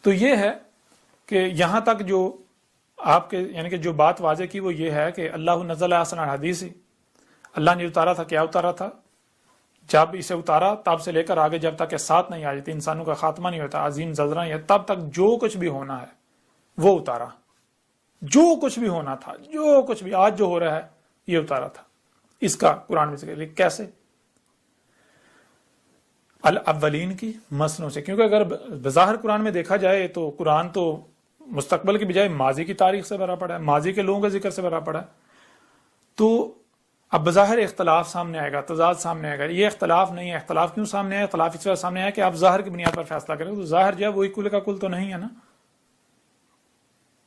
تو یہ ہے کہ یہاں تک جو آپ کے یعنی کہ جو بات واضح کی وہ یہ ہے کہ اللہ نزل احسن الحدیث، اللہ نے اتارا تھا، کیا اتارا تھا؟ جب اسے اتارا تب سے لے کر آگے جب تک کہ ساتھ نہیں آ جاتی، انسانوں کا خاتمہ نہیں ہوتا، عظیم زلزلہ نہیں ہے، تب تک جو کچھ بھی ہونا ہے وہ اتارا، جو کچھ بھی ہونا تھا، جو کچھ بھی آج جو ہو رہا ہے یہ اتارا تھا۔ اس کا قرآن میں ذکر کیسے؟ الاولین کی مسلوں سے، کیونکہ اگر بظاہر قرآن میں دیکھا جائے تو قرآن تو مستقبل کی بجائے ماضی کی تاریخ سے بھرا پڑا ہے، ماضی کے لوگوں کے ذکر سے بھرا پڑا ہے، تو اب بظاہر اختلاف سامنے آئے گا، تضاد سامنے آئے گا۔ یہ اختلاف نہیں ہے، اختلاف کیوں سامنے آیا؟ اختلاف اس وجہ سامنے آیا کہ آپ ظاہر کی بنیاد پر فیصلہ کریں، تو ظاہر جو ہے وہی کل کا کل تو نہیں ہے نا۔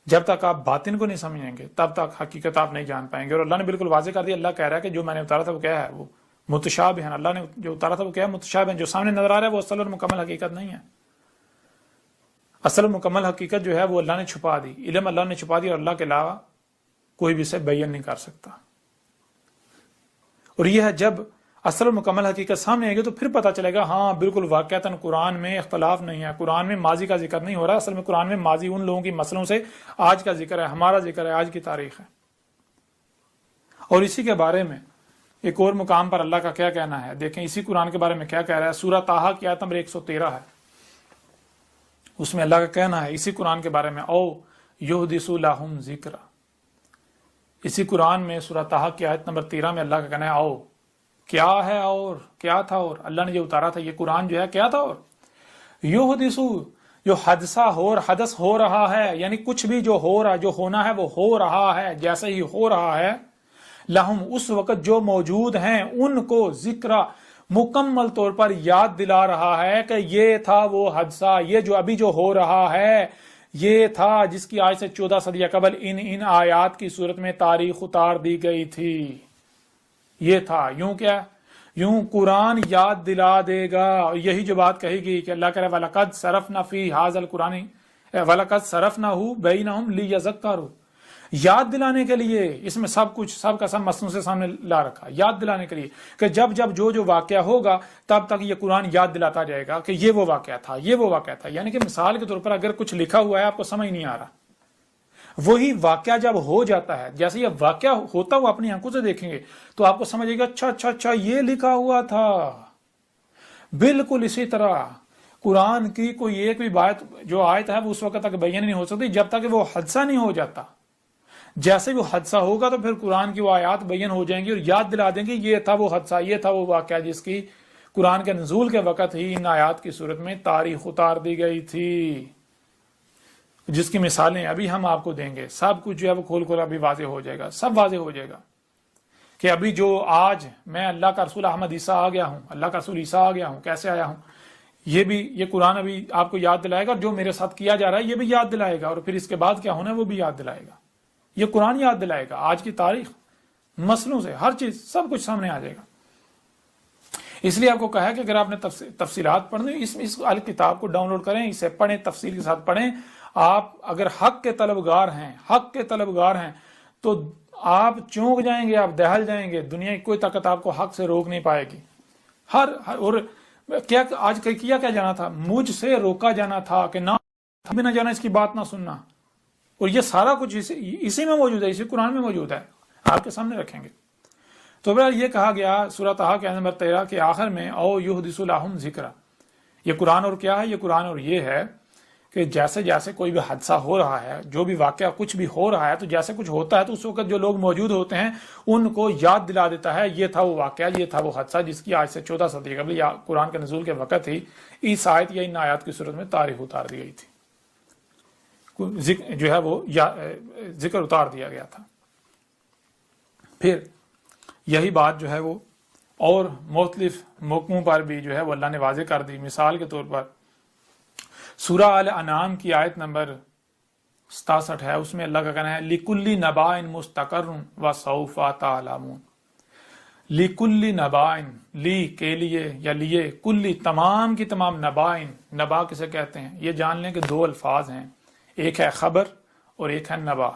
جب تک آپ باطن کو نہیں سمجھیں گے تب تک حقیقت آپ نہیں جان پائیں گے۔ اور اللہ نے بالکل واضح کر دیا، اللہ کہہ رہا ہے کہ جو میں نے اتارا تھا وہ کیا ہے؟ وہ متشابہ ہیں۔ اللہ نے جو اتارا تھا وہ کیا ہے؟ متشابہ ہیں۔ جو سامنے نظر آ رہا ہے وہ اصل اور مکمل حقیقت نہیں ہے۔ اصل مکمل حقیقت جو ہے وہ اللہ نے چھپا دی، علم اللہ نے چھپا دی، اور اللہ کے علاوہ کوئی بھی اسے بیان نہیں کر سکتا۔ اور یہ ہے جب اصل و مکمل حقیقت سامنے آئے گی تو پھر پتہ چلے گا ہاں بالکل واقعتاً قرآن میں اختلاف نہیں ہے، قرآن میں ماضی کا ذکر نہیں ہو رہا، اصل میں قرآن میں ماضی ان لوگوں کی مسئلوں سے آج کا ذکر ہے، ہمارا ذکر ہے، آج کی تاریخ ہے۔ اور اسی کے بارے میں ایک اور مقام پر اللہ کا کیا کہنا ہے، دیکھیں اسی قرآن کے بارے میں کیا کہہ رہا ہے۔ سورہ طٰہٰ کی آیت نمبر 113 ہے، اس میں اللہ کا کہنا ہے اسی قرآن کے بارے میں، او یحدث لہم ذکرا۔ اسی قرآن میں سورہ طٰہٰ کی آیت نمبر 13 میں اللہ کا کہنا ہے او کیا ہے، اور کیا تھا، اور اللہ نے جو اتارا تھا یہ قرآن جو ہے کیا تھا، اور یحدث جو حدث ہو رہا ہے، یعنی کچھ بھی جو ہو رہا، جو ہونا ہے وہ ہو رہا ہے، جیسے ہی ہو رہا ہے، لہم اس وقت جو موجود ہیں ان کو ذکرا مکمل طور پر یاد دلا رہا ہے کہ یہ تھا وہ حادثہ، یہ جو ابھی جو ہو رہا ہے یہ تھا جس کی آج سے 14 صدیہ قبل ان آیات کی صورت میں تاریخ اتار دی گئی تھی۔ یہ تھا، یوں کیا، یوں قرآن یاد دلا دے گا۔ یہی جو بات کہی گئی کہ اللہ کرے وَلَقَدْ صَرَفْنَا فِي هَذَا الْقُرْآنِ وَلَقَدْ صَرَفْنَاهُ بَيْنَهُمْ لِيَذَّكَّرُوا، یاد دلانے کے لیے، اس میں سب کچھ سب کا سب مسئلوں سے سامنے لا رکھا، یاد دلانے کے لیے کہ جب جب جو واقعہ ہوگا تب تک یہ قرآن یاد دلاتا جائے گا کہ یہ وہ واقعہ تھا، یہ وہ واقعہ تھا۔ یعنی کہ مثال کے طور پر اگر کچھ لکھا ہوا ہے آپ کو سمجھ نہیں آ رہا، وہی واقعہ جب ہو جاتا ہے، جیسے یہ واقعہ ہوتا ہوا اپنی آنکھوں سے دیکھیں گے تو آپ کو سمجھ آئے گا اچھا یہ لکھا ہوا تھا۔ بالکل اسی طرح قرآن کی کوئی ایک بھی بات جو آیت ہے وہ اس وقت تک بیان نہیں ہو سکتی جب تک کہ وہ حادثہ نہیں ہو جاتا۔ جیسے وہ حادثہ ہوگا تو پھر قرآن کی وہ آیات بیان ہو جائیں گی اور یاد دلا دیں گے یہ تھا وہ حادثہ، یہ تھا وہ واقعہ جس کی قرآن کے نزول کے وقت ہی ان آیات کی صورت میں تاریخ اتار دی گئی تھی، جس کی مثالیں ابھی ہم آپ کو دیں گے۔ سب کچھ جو ہے وہ کھول کھول ابھی واضح ہو جائے گا، سب واضح ہو جائے گا کہ ابھی جو آج میں اللہ کا رسول احمد عیسیٰ آ گیا ہوں، اللہ کا رسول عیسیٰ آ گیا ہوں، کیسے آیا ہوں، یہ قرآن ابھی آپ کو یاد دلائے گا، اور جو میرے ساتھ کیا جا رہا ہے یہ بھی یاد دلائے گا، اور پھر اس کے بعد کیا ہونا ہے وہ بھی یاد دلائے گا۔ یہ قرآن یاد دلائے گا، آج کی تاریخ، مسئلوں سے ہر چیز سب کچھ سامنے آ جائے گا۔ اس لیے آپ کو کہا کہ اگر آپ نے تفصیلات پڑھنی اس کتاب کو ڈاؤن لوڈ کریں، اسے پڑھیں، تفصیل کے ساتھ پڑھیں۔ آپ اگر حق کے طلبگار ہیں تو آپ چونک جائیں گے، آپ دہل جائیں گے، دنیا کی کوئی طاقت آپ کو حق سے روک نہیں پائے گی۔ اور کیا آج کیا جانا تھا، مجھ سے روکا جانا تھا کہ نہ جانا، اس کی بات نہ سننا، اور یہ سارا کچھ اسی میں موجود ہے، اسی قرآن میں موجود ہے، آپ کے سامنے رکھیں گے۔ تو بہرحال یہ کہا گیا سورہ طٰہٰ کے نمبر 13 کے آخر میں او یحدث لہم ذکرا۔ یہ قرآن اور کیا ہے؟ یہ قرآن اور یہ ہے کہ جیسے جیسے کوئی بھی حادثہ ہو رہا ہے، جو بھی واقعہ کچھ بھی ہو رہا ہے، تو جیسے کچھ ہوتا ہے تو اس وقت جو لوگ موجود ہوتے ہیں ان کو یاد دلا دیتا ہے یہ تھا وہ واقعہ، یہ تھا وہ حادثہ جس کی آج سے 14 صدی قبل یا قرآن کے نزول کے وقت ہی اس آیت یا ان آیات کی صورت میں تاریخ اتار دی گئی تھی، جو ہے وہ ذکر اتار دیا گیا تھا۔ پھر یہی بات جو ہے وہ اور مختلف موقعوں پر بھی جو ہے وہ اللہ نے واضح کر دی۔ مثال کے طور پر سورہ الانعام کی آیت نمبر 67 ہے، اس میں اللہ کا کہنا ہے لِكُلِّ نَبَأٍ مُسْتَقَرٌّ وَسَوْفَ تَعْلَمُونَ۔ لِكُلِّ نَبَأٍ، لی کے لیے یا لیے، کلی تمام کی تمام، نبائن، نبا کسے کہتے ہیں یہ جان لیں کہ دو الفاظ ہیں، ایک ہے خبر اور ایک ہے نبا۔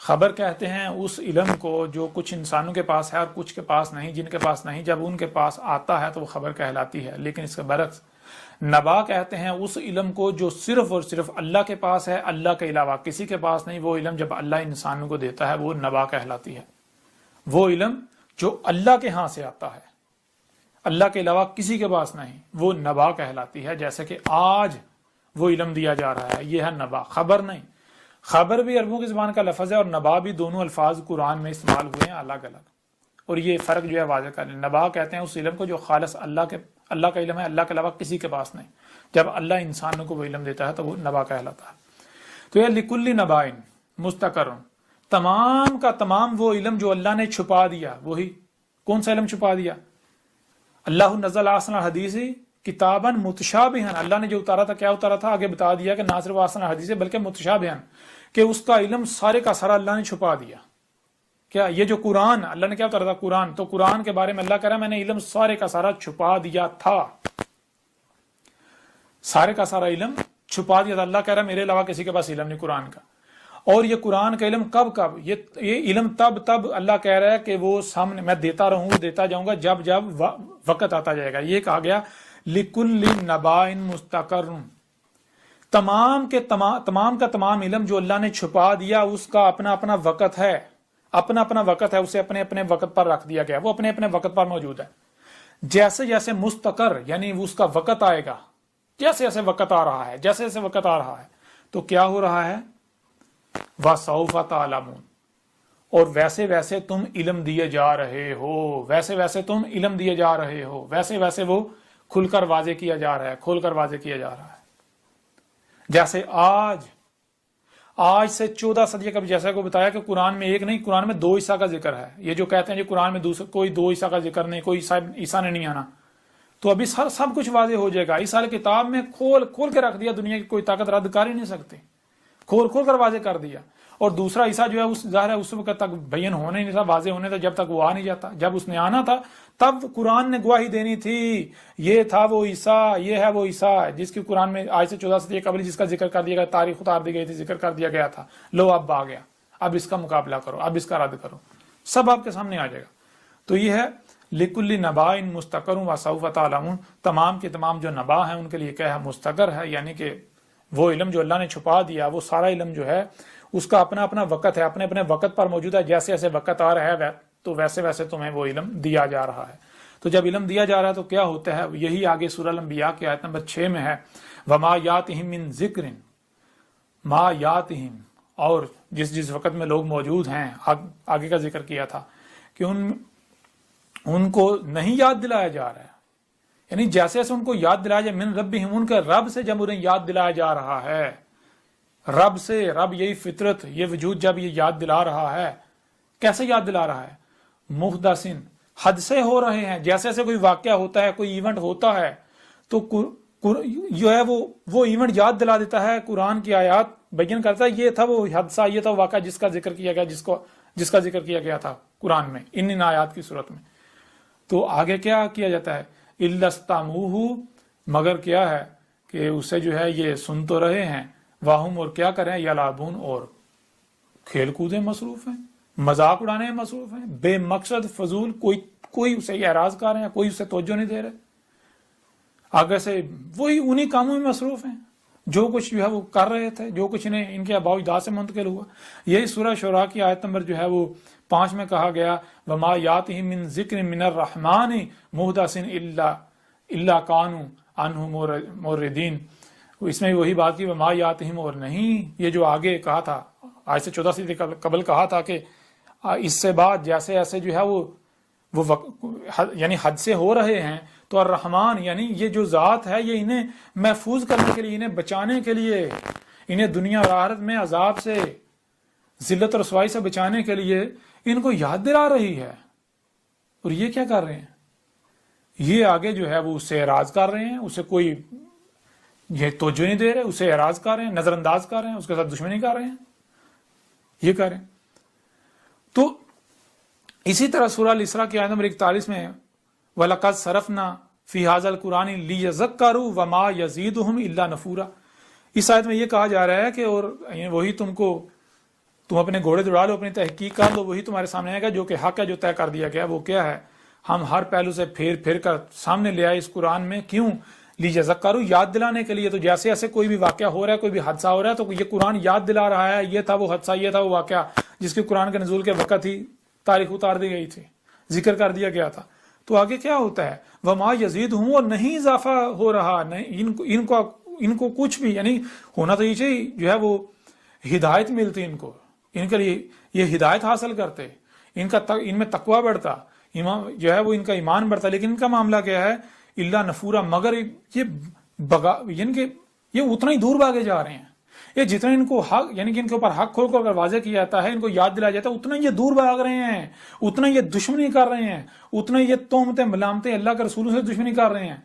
خبر کہتے ہیں اس علم کو جو کچھ انسانوں کے پاس ہے اور کچھ کے پاس نہیں، جن کے پاس نہیں، جب ان کے پاس آتا ہے تو وہ خبر کہلاتی ہے۔ لیکن اس کے برعکس نبا کہتے ہیں اس علم کو جو صرف اور صرف اللہ کے پاس ہے، اللہ کے علاوہ کسی کے پاس نہیں. وہ علم جب اللہ انسانوں کو دیتا ہے وہ نبا کہلاتی ہے. وہ علم جو اللہ کے ہاں سے آتا ہے، اللہ کے علاوہ کسی کے پاس نہیں، وہ نبا کہلاتی ہے. جیسے کہ آج وہ علم دیا جا رہا ہے، یہ ہے نبا، خبر نہیں. خبر بھی عربوں کی زبان کا لفظ ہے اور نبا بھی، دونوں الفاظ قرآن میں استعمال ہوئے ہیں الگ الگ. اور یہ فرق جو ہے واضح کر لیں. نبا کہتے ہیں اس علم کو جو خالص اللہ کا علم ہے، اللہ کے علاوہ کسی کے پاس نہیں. جب اللہ انسانوں کو وہ علم دیتا ہے تو وہ نبا کہلاتا ہے. تو یہ لکل نبائن مستقر، تمام کا تمام وہ علم جو اللہ نے چھپا دیا. وہی کون سا علم چھپا دیا؟ اللہ نزل احسن الحدیث کتابا متشابہا، اللہ نے جو اتارا تھا کیا اتارا تھا؟ آگے بتا دیا کہ نہ صرف احسن الحدیث بلکہ متشابہا، کہ اس کا علم سارے کا سارا اللہ نے چھپا دیا. کیا یہ جو قرآن اللہ نے کیا اتارا تھا؟ قرآن. تو قرآن کے بارے میں اللہ کہہ رہا ہے میں نے علم سارے کا سارا چھپا دیا تھا، سارے کا سارا علم چھپا دیا تھا. اللہ کہہ رہا ہے میرے علاوہ کسی کے پاس علم نہیں قرآن کا. اور یہ قرآن کا علم کب یہ علم تب اللہ کہہ رہا ہے کہ وہ سامنے میں دیتا رہوں، دیتا جاؤں گا جب وقت آتا جائے گا. یہ کہا گیا لکل نبائن مستقر، تمام کا تمام علم جو اللہ نے چھپا دیا اس کا اپنا اپنا وقت ہے، اپنا اپنا وقت ہے، اسے اپنے اپنے وقت پر رکھ دیا گیا، وہ اپنے اپنے وقت پر موجود ہے. جیسے جیسے مستقر یعنی اس کا وقت آئے گا، جیسے جیسے وقت آ رہا ہے، جیسے جیسے وقت آ رہا ہے تو کیا ہو رہا ہے؟ وَسَوْفَ تَعْلَمُونَ، اور ویسے ویسے تم علم دیے جا رہے ہو، ویسے ویسے تم علم دیے جا رہے ہو، ویسے ویسے وہ کھل کر واضح کیا جا رہا ہے، کھول کر واضح کیا جا رہا ہے. جیسے آج سے 14 صدی قبل جیسا کو بتایا کہ قرآن میں ایک نہیں، قرآن میں 2 عیسیٰ کا ذکر ہے. یہ جو کہتے ہیں کہ قرآن میں کوئی 2 عیسیٰ کا ذکر نہیں، کوئی عیسیٰ نے نہیں آنا، تو ابھی سب کچھ واضح ہو جائے گا. اس سال کتاب میں کھول کے رکھ دیا، دنیا کی کوئی طاقت رد کر ہی نہیں سکتی، کھول کر واضح کر دیا. اور دوسرا عیسیٰ جو ہے ظاہر ہے اس وقت تک بیان ہونے نہیں تھا، واضح ہونے تھا جب تک وہ آ نہیں جاتا. جب اس نے آنا تھا تب قرآن نے گواہی دینی تھی، یہ تھا وہ عیسیٰ، یہ ہے وہ عیسیٰ جس کی قرآن میں آج سے 14 صدی قبل جس کا ذکر کر دیا گیا، تاریخ اتار دی گئی تھی، ذکر کر دیا گیا تھا. لو اب آ گیا، اب اس کا مقابلہ کرو، اب اس کا رد کرو، سب آپ کے سامنے آ جائے گا. تو یہ ہے لکل نباء مستقر وسوف تعلمون، تمام کے تمام جو نبا ہیں ان کے لیے کیا ہے؟ مستقر ہے، یعنی کہ وہ علم جو اللہ نے چھپا دیا وہ سارا علم جو ہے اس کا اپنا اپنا وقت ہے، اپنے اپنے وقت پر موجود ہے. جیسے جیسے وقت آ رہا ہے تو ویسے ویسے تمہیں وہ علم دیا جا رہا ہے. تو جب علم دیا جا رہا ہے تو کیا ہوتا ہے؟ یہی آگے سورہ الانبیاء کی آیت نمبر 6 میں ہے، وما یاتہم من ذکر ما یاتہم، اور جس وقت میں لوگ موجود ہیں، آگے کا ذکر کیا تھا کہ ان کو نہیں یاد دلایا جا رہا ہے. یعنی جیسے جیسے ان کو یاد دلایا جائے، من ربہم، ان کے رب سے جب انہیں یاد دلایا جا رہا ہے، رب سے، رب یہی فطرت، یہ وجود جب یہ یاد دلا رہا ہے، کیسے یاد دلا رہا ہے؟ محدثن، حد سے ہو رہے ہیں. جیسے جیسے کوئی واقعہ ہوتا ہے، کوئی ایونٹ ہوتا ہے تو جو ہے وہ ایونٹ یاد دلا دیتا ہے. قرآن کی آیات بیان کرتا ہے یہ تھا وہ حادثہ، یہ تھا واقعہ جس کا ذکر کیا گیا، جس کا ذکر کیا گیا تھا قرآن میں ان آیات کی صورت میں. تو آگے کیا کیا جاتا ہے؟ اِلَّسْتَمُوهُ، مگر کیا ہے کہ اسے جو ہے یہ سن تو رہے ہیں، واہم، اور کیا کریں؟ یلعبون، اور کھیل کودیں مصروف ہیں، مذاق اڑانے میں مصروف ہیں، بے مقصد فضول، کوئی اسے اعراض کر رہے ہیں، کوئی اسے توجہ نہیں دے رہے. آگے سے وہی انہی کاموں میں مصروف ہیں جو کچھ جو ہے وہ کر رہے تھے، جو کچھ انہیں ان کے آباء و اجداد سے منتقل ہوا. یہی سورہ شعراء کی آیت نمبر جو ہے وہ 5 میں کہا گیا، وما یاتہم من ذکر من الرحمن محدث الا کانوا عنہ معرضین. اس میں وہی بات کی، وما یاتہم، اور نہیں یہ جو آگے کہا تھا آج سے 14 صدی قبل کہا تھا کہ اس سے بعد جیسے ایسے جو ہے وہ یعنی حد سے ہو رہے ہیں، تو الرحمن یعنی یہ جو ذات ہے یہ انہیں محفوظ کرنے کے لیے، انہیں بچانے کے لیے، انہیں دنیا اور آخرت میں عذاب سے، ذلت اور رسوائی سے بچانے کے لیے ان کو یاد دلا رہی ہے. اور یہ کیا کر رہے ہیں؟ یہ آگے جو ہے وہ اس سے اعراض کر رہے ہیں، اسے کوئی یہ توجہ نہیں دے رہے، اسے اعراض کر رہے ہیں، نظر انداز کر رہے ہیں، اس کے ساتھ دشمنی کر رہے ہیں، یہ کر رہے ہیں. تو اسی طرح سورہ الاسراء کی آیت نمبر 41 میں وَلَقَدْ صَرَفْنَا فِي هَذَا الْقُرْآنِ لِيَذَّكَّرُوا وَمَا يَزِيدُهُمْ إِلَّا نُفُورًا. اس آیت میں یہ کہا جا رہا ہے کہ اور وہی تم اپنے گھوڑے دوڑا لو، اپنی تحقیق کر لو، وہی تمہارے سامنے آئے گا جو کہ حق ہے، جو طے کر دیا گیا. وہ کیا ہے؟ ہم ہر پہلو سے پھیر کر سامنے لے آئے اس قرآن میں. کیوں؟ لیذکروا، یاد دلانے کے لیے. تو جیسے ایسے کوئی بھی واقعہ ہو رہا ہے، کوئی بھی حادثہ ہو رہا ہے، تو یہ قرآن یاد دلا رہا ہے یہ تھا وہ حادثہ، یہ تھا وہ واقعہ جس کے قرآن کے نزول کے وقت ہی تاریخ اتار دی گئی تھی، ذکر کر دیا گیا تھا. تو آگے کیا ہوتا ہے، وما یزیدہم، اور نہیں اضافہ ہو رہا ان کو کچھ بھی، یعنی ہونا تو یہ چاہیے جو ہے وہ ہدایت ملتی ان کو، ان کے لیے یہ ہدایت حاصل کرتے، ان میں تقوی بڑھتا، جو ہے وہ ان کا ایمان بڑھتا. لیکن ان کا معاملہ کیا ہے، اللہ نفورا، مگر یعنی کہ یہ اتنا ہی دور بھاگے جا رہے ہیں. یہ جتنا ان کو حق، یعنی کہ ان کے اوپر حق کھول کر واضح کیا جاتا ہے، ان کو یاد دلایا جاتا ہے، اتنا یہ دور بھاگ رہے ہیں، اتنا یہ دشمنی کر رہے ہیں، اتنا یہ تہمتیں ملامتیں اللہ کے رسولوں سے دشمنی کر رہے ہیں،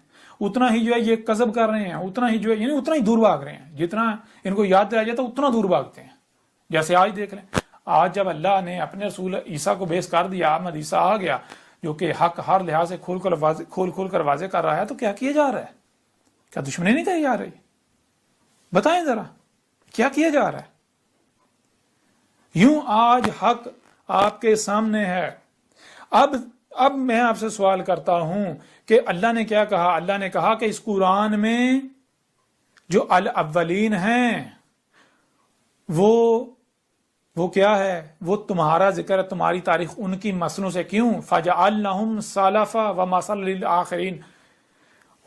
اتنا ہی جو ہے یہ کذب کر رہے ہیں، اتنا ہی جو ہے یعنی اتنا ہی دور بھاگ رہے ہیں. جتنا ان کو یاد دلایا جاتا ہے اتنا دور بھاگتے ہیں. جیسے آج دیکھ لیں، آج جب اللہ نے اپنے رسول عیسیٰ کو بیس کر دیا، احمد عیسیٰ آ گیا جو کہ حق ہر لحاظ سے کھول کر واضح کر رہا ہے، تو کیا کیا جا رہا ہے؟ کیا دشمنی نہیں کری جا رہی؟ بتائیں ذرا کیا کیا جا رہا ہے؟ یوں آج حق آپ کے سامنے ہے. اب میں آپ سے سوال کرتا ہوں کہ اللہ نے کیا کہا؟ اللہ نے کہا کہ اس قرآن میں جو الاولین ہیں وہ کیا ہے؟ وہ تمہارا ذکر ہے، تمہاری تاریخ ان کی مسلوں سے. کیوں؟ فَجَعَلْنَهُمْ سَلَفًا وَمَثَلًا لِلْآخِرِينَ.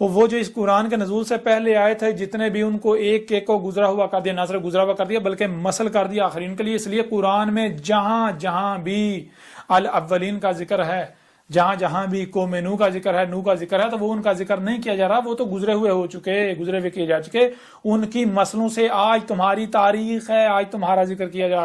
وہ جو اس قرآن کے نزول سے پہلے آئے تھے، جتنے بھی ان کو ایک ایک کو گزرا ہوا کر دیا، نہ صرف گزرا ہوا کر دیا بلکہ مثل کر دیا آخرین کے لیے. اس لیے قرآن میں جہاں جہاں بھی الاولین کا ذکر ہے، جہاں جہاں بھی قوم نوح کا ذکر ہے، نوح کا ذکر ہے، تو وہ ان کا ذکر نہیں کیا جا رہا، وہ تو گزرے ہوئے کیے جا چکے. ان کی مسلوں سے آج تمہاری تاریخ ہے، آج تمہارا ذکر کیا جا رہا.